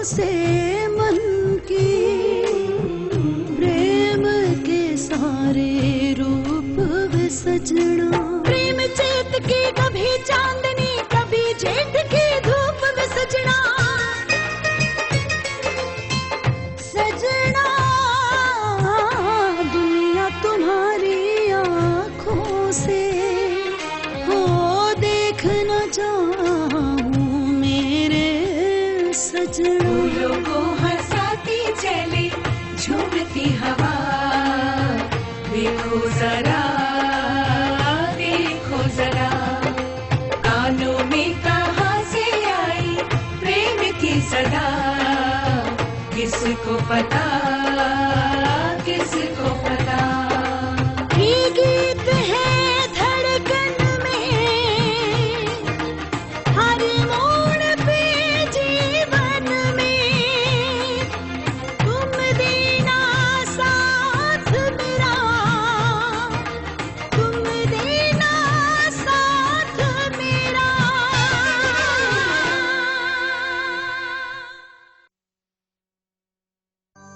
से मन की प्रेम के सारे रूप वे सजना। प्रेम चेत की कभी चांदनी कभी जेठ की धूप वे सजना। सजना दुनिया तुम्हारी आँखों से हो देख न जाऊं मेरे सजना। फूलों को हंसाती चले झूमती हवा, देखो जरा देखो जरा, कानों में कहाँ से आई प्रेम की सदा, किसको पता किसको पता। ये गीत है धड़कन में हर मोड़ पे जीवन में, तुम देना साथ मेरा, तुम देना साथ मेरा।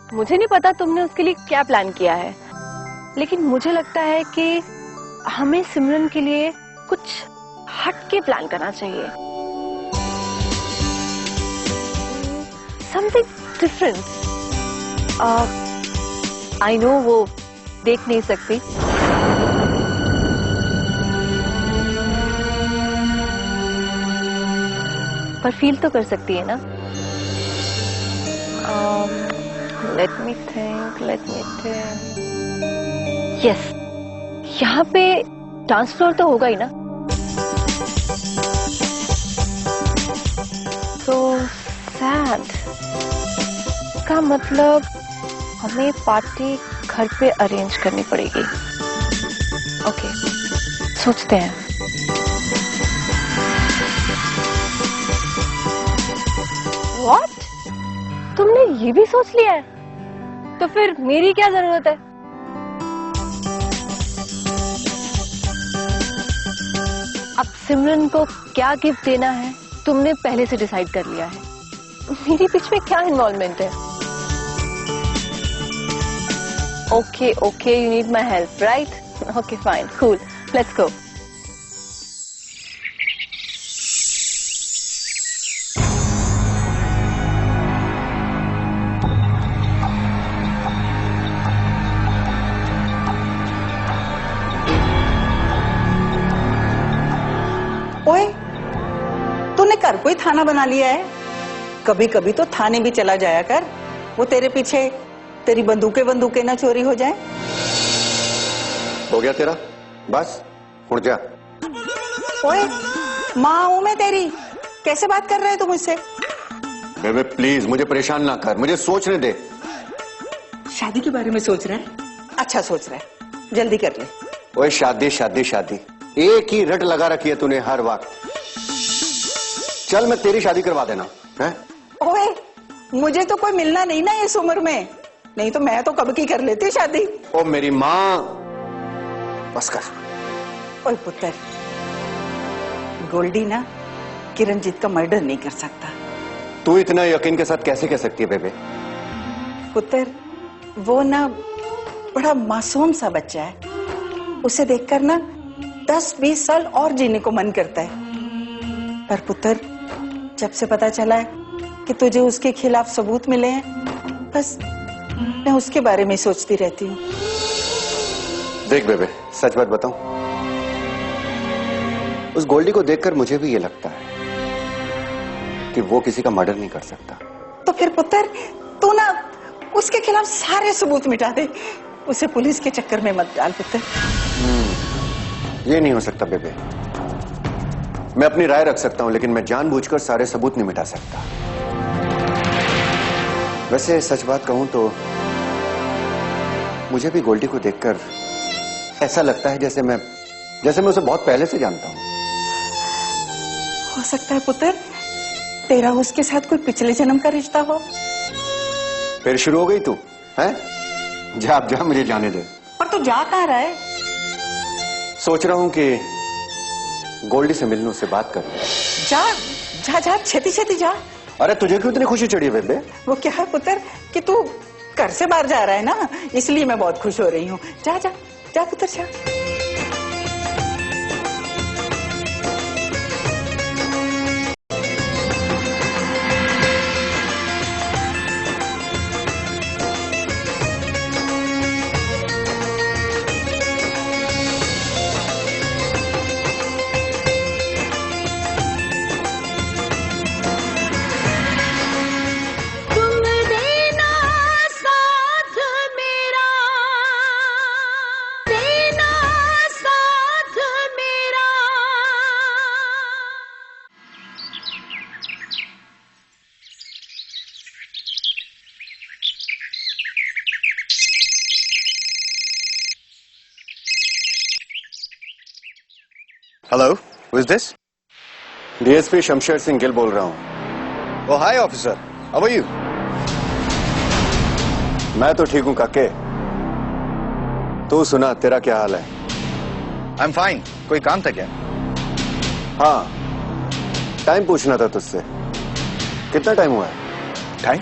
मुझे नहीं पता तुमने उसके लिए क्या प्लान किया है, लेकिन मुझे लगता है कि हमें सिमरन के लिए कुछ हट के प्लान करना चाहिए, समथिंग डिफरेंट। आई नो वो देख नहीं सकती, पर फील तो कर सकती है ना। लेट मी थिंक यस, यहाँ पे डांस फ्लोर तो होगा ही ना। तो सैड का मतलब हमें पार्टी घर पे अरेंज करनी पड़ेगी। ओके, सोचते हैं। व्हाट? तुमने ये भी सोच लिया है? तो फिर मेरी क्या जरूरत है? अब सिमरन को क्या गिफ्ट देना है तुमने पहले से डिसाइड कर लिया है, मेरे बीच में क्या इन्वॉल्वमेंट है? Okay okay, you need my help right? Okay fine, cool, let's go. ओए, तूने घर कोई थाना बना लिया है? कभी कभी तो थाने भी चला जाया कर, वो तेरे पीछे तेरी बंदूकें ना चोरी हो जाए। हो गया तेरा, बस उड़ जा। ओए, माँ हूं मैं तेरी, कैसे बात कर रहे है तू मुझसे? बेबे प्लीज मुझे परेशान ना कर, मुझे सोचने दे। शादी के बारे में सोच रहा है? अच्छा सोच रहा है, जल्दी कर ले। ओए शादी शादी शादी, एक ही रट लगा रखी है तूने हर वक्त। चल मैं तेरी शादी करवा देना है। ओए, मुझे तो कोई मिलना नहीं ना इस उम्र में, नहीं तो मैं तो कब की कर लेती शादी। ओ मेरी माँ, बस कर। ओए पुत्र, गोल्डी ना किरणजीत का मर्डर नहीं कर सकता। तू इतना यकीन के साथ कैसे कह सकती है बेबे? पुत्र, वो ना बड़ा मासूम सा बच्चा है, उसे देखकर ना 10-20 साल और जीने को मन करता है। पर पुत्र, जब से पता चला है कि तुझे उसके खिलाफ सबूत मिले हैं, बस मैं उसके बारे में सोचती रहती हूँ। देख बेबे, सच बात बताऊं, उस गोल्डी को देखकर मुझे भी ये लगता है कि वो किसी का मर्डर नहीं कर सकता। तो फिर पुत्र, तू ना उसके खिलाफ सारे सबूत मिटा दे, उसे पुलिस के चक्कर में मत डाल पुत्र। ये नहीं हो सकता बेबे, मैं अपनी राय रख सकता हूं, लेकिन मैं जानबूझकर सारे सबूत नहीं मिटा सकता। वैसे सच बात कहूं तो मुझे भी गोल्डी को देखकर ऐसा लगता है जैसे मैं उसे बहुत पहले से जानता हूं। हो सकता है पुत्र, तेरा उसके साथ कोई पिछले जन्म का रिश्ता हो। फिर शुरू हो गई तू, हैं? जा अब जा, मुझे जाने दे। पर तू जा कहाँ रहा है? सोच रहा हूं कि गोल्डी से मिलने, उससे बात करूं। जा जा जा, छेती छेती जा। अरे तुझे क्यों इतनी खुशी चढ़ी है बेबे? वो क्या है पुत्र कि तू घर से बाहर जा रहा है ना, इसलिए मैं बहुत खुश हो रही हूँ। जा जा जा पुत्र जा। तुम देना साथ मेरा, देना साथ मेरा। Hello, who is this? DSP Shamsher Singh Gill बोल रहा हूँ। ओह हाय ऑफिसर, हाउ आर यू? मैं तो ठीक हूँ काके, तू सुना, तेरा क्या हाल है? I am fine. कोई काम था क्या? हाँ, टाइम पूछना था तुझसे। कितना टाइम हुआ है? Time?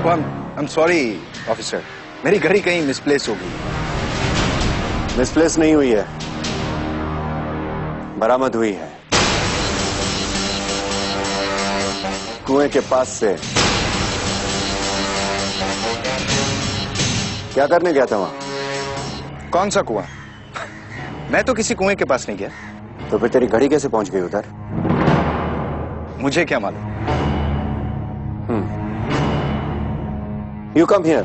I am sorry officer, मेरी घड़ी कहीं मिसप्लेस हो गई। मिसप्लेस नहीं हुई है, बरामद हुई है कुएं के पास से। क्या करने गया था वहां? कौन सा कुआं? मैं तो किसी कुएं के पास नहीं गया। तो फिर तेरी घड़ी कैसे पहुंच गई उधर? मुझे क्या मालूम? You come here.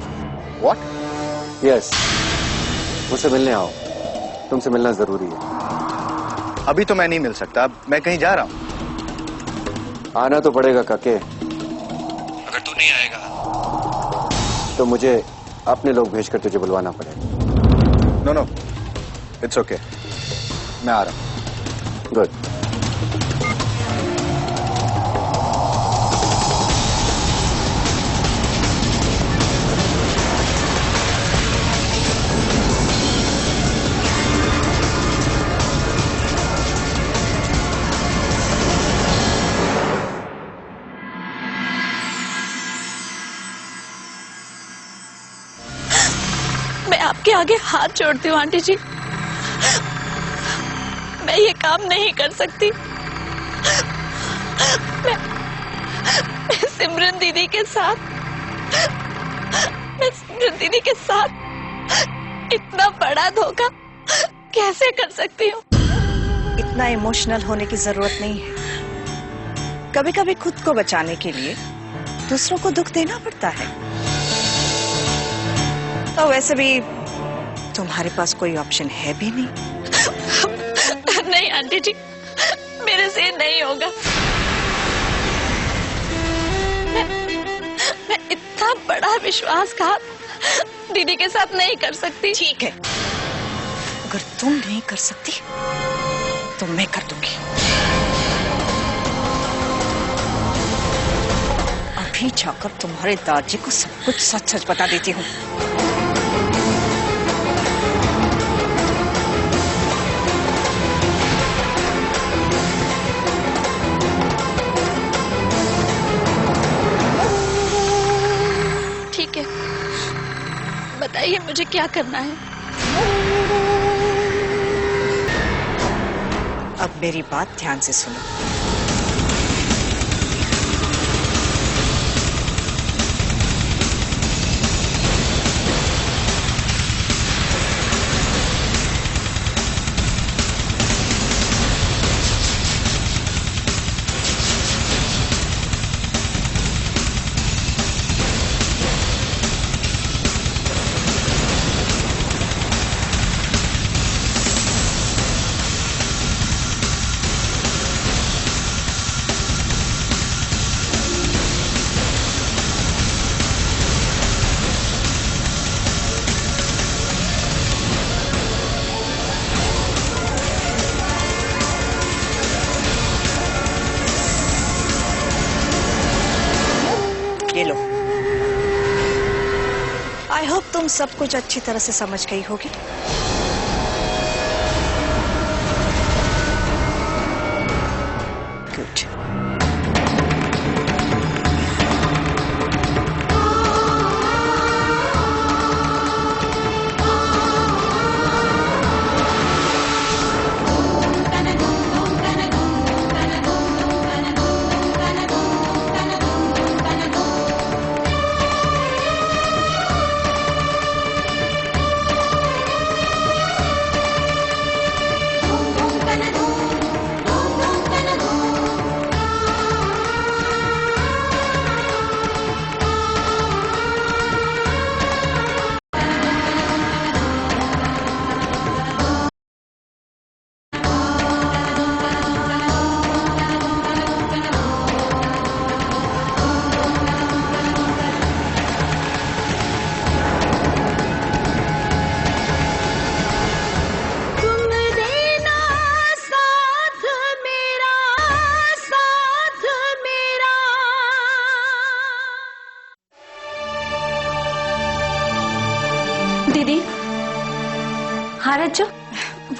What? Yes, मुझसे मिलने आओ, तुमसे मिलना जरूरी है। अभी तो मैं नहीं मिल सकता, अब मैं कहीं जा रहा हूं। आना तो पड़ेगा काके। अगर तू नहीं आएगा तो मुझे अपने लोग भेजकर तुझे बुलवाना पड़ेगा। नो नो, इट्स ओके, मैं आ रहा हूं। गुड। मैं आपके आगे हाथ जोड़ती हूँ आंटी जी, मैं ये काम नहीं कर सकती। मैं सिमरन दीदी के साथ इतना बड़ा धोखा कैसे कर सकती हूँ? इतना इमोशनल होने की जरूरत नहीं है। कभी कभी खुद को बचाने के लिए दूसरों को दुख देना पड़ता है। तो वैसे भी तुम्हारे पास कोई ऑप्शन है भी नहीं। नहीं आंटी जी, मेरे से नहीं होगा। मैं इतना बड़ा विश्वासघात दीदी के साथ नहीं कर सकती। ठीक है, अगर तुम नहीं कर सकती तो मैं कर दूंगी। अभी जाकर तुम्हारे दादाजी को सब कुछ सच सच बता देती हूँ। ठीक है, बताइए मुझे क्या करना है? अब मेरी बात ध्यान से सुनो। ये लो। आई होप तुम सब कुछ अच्छी तरह से समझ गई होगी।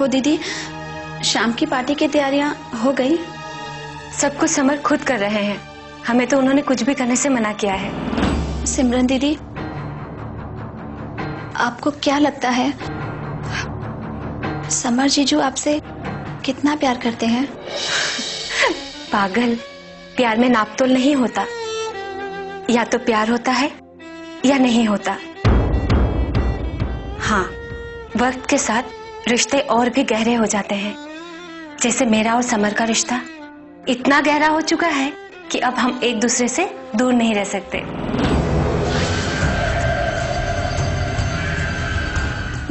वो दीदी, शाम की पार्टी की तैयारियां हो गई? सब कुछ समर खुद कर रहे हैं, हमें तो उन्होंने कुछ भी करने से मना किया है। सिमरन दीदी, आपको क्या लगता है समर जीजू आपसे कितना प्यार करते हैं? पागल, प्यार में नापतोल नहीं होता, या तो प्यार होता है या नहीं होता। हाँ, वक्त के साथ रिश्ते और भी गहरे हो जाते हैं, जैसे मेरा और समर का रिश्ता इतना गहरा हो चुका है कि अब हम एक दूसरे से दूर नहीं रह सकते।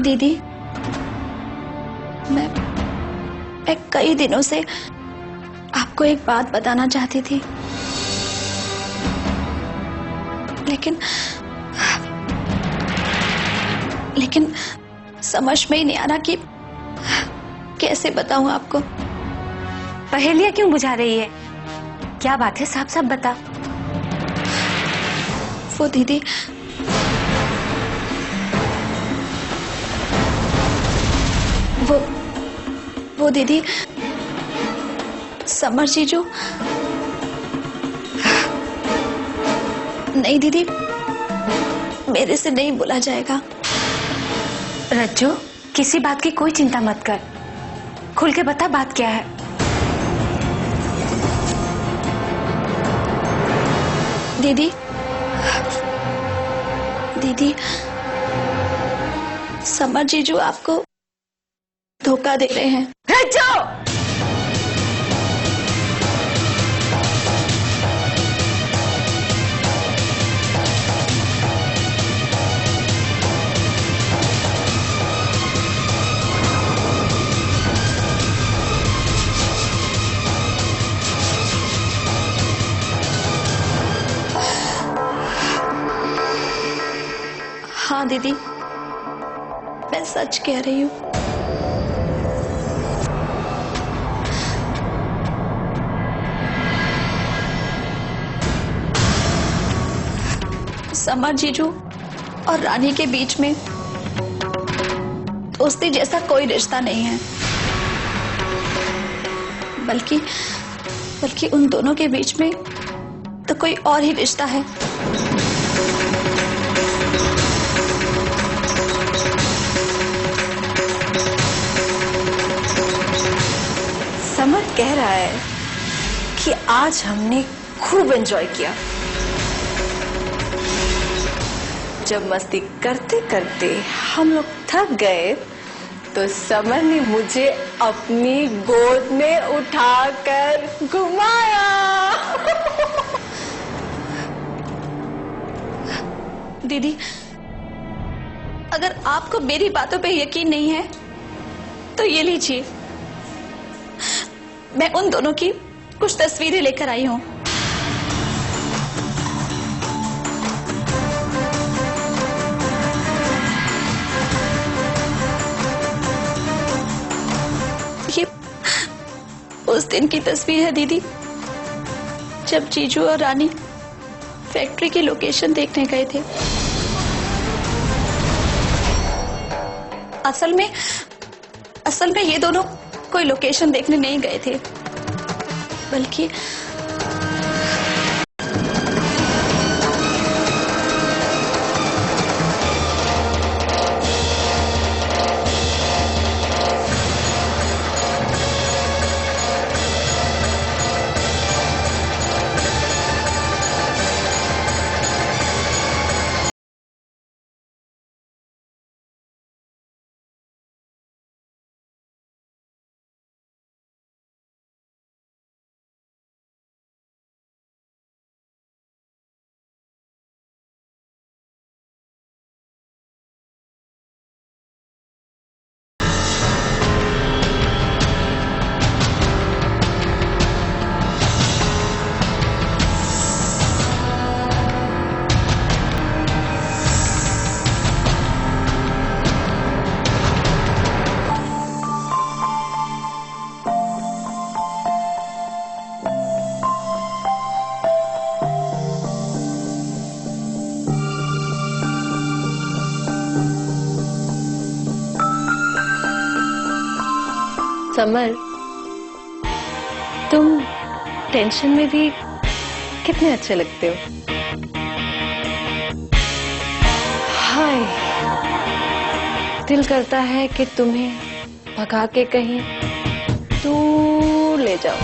दीदी, मैं कई दिनों से आपको एक बात बताना चाहती थी, लेकिन समझ में ही नहीं आ रहा कि कैसे बताऊं आपको। पहेलियां क्यों बुझा रही है? क्या बात है, साफ साफ बता। वो दीदी, वो दीदी, समर जीजू। नहीं दीदी, मेरे से नहीं बोला जाएगा। रज्जू, किसी बात की कोई चिंता मत कर, खुल के बता बात क्या है। दीदी, दीदी, समर जीजू आपको धोखा दे रहे हैं। रज्जू! हाँ दीदी, मैं सच कह रही हूँ। समर जीजू और रानी के बीच में दोस्ती जैसा कोई रिश्ता नहीं है, बल्कि उन दोनों के बीच में तो कोई और ही रिश्ता है। समर कह रहा है कि आज हमने खूब एंजॉय किया। जब मस्ती करते करते हम लोग थक गए तो समर ने मुझे अपनी गोद में उठाकर घुमाया। दीदी, अगर आपको मेरी बातों पे यकीन नहीं है तो ये लीजिए, मैं उन दोनों की कुछ तस्वीरें लेकर आई हूं। ये उस दिन की तस्वीर है दीदी, जब जीजू और रानी फैक्ट्री की लोकेशन देखने गए थे। असल में ये दोनों कोई लोकेशन देखने नहीं गए थे, बल्कि समर, तुम टेंशन में भी कितने अच्छे लगते हो। हाय, दिल करता है कि तुम्हें भगा के कहीं दूर ले जाओ।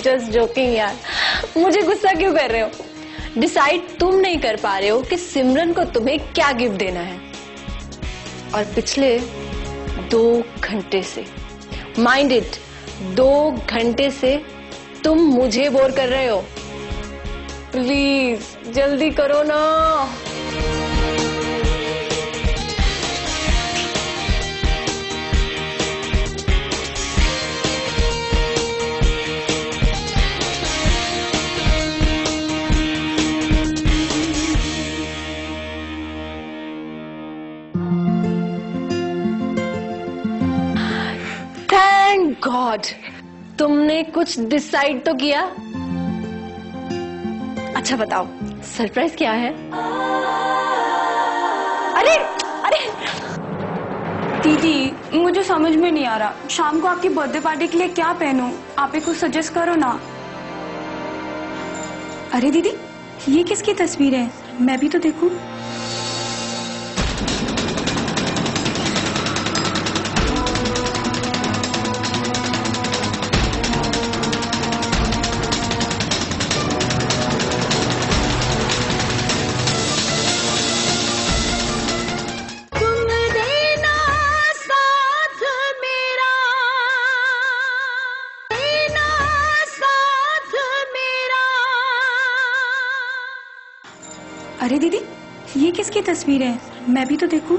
जस्ट जोकिंग यार, मुझे गुस्सा क्यों कर रहे हो? डिसाइड तुम नहीं कर पा रहे हो कि सिमरन को तुम्हें क्या गिफ्ट देना है। और पिछले 2 घंटे से, माइंड इट, 2 घंटे से तुम मुझे बोर कर रहे हो। प्लीज जल्दी करो ना। थैंक गॉड, तुमने कुछ डिसाइड तो किया। अच्छा बताओ, सरप्राइज क्या है? अरे अरे दीदी, मुझे समझ में नहीं आ रहा, शाम को आपकी बर्थडे पार्टी के लिए क्या पहनूं? आप ही कुछ सजेस्ट करो ना। अरे दीदी, ये किसकी तस्वीर है? मैं भी तो देखूं। अरे दीदी, ये किसकी तस्वीर है? मैं भी तो देखूं।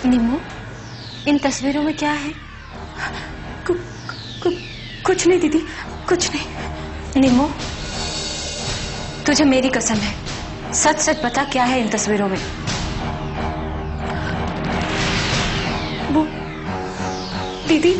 निम्मो, इन तस्वीरों में क्या है? कुछ नहीं दीदी, कुछ नहीं। निम्मो, तुझे मेरी कसम है, सच सच बता क्या है इन तस्वीरों में? वो दीदी,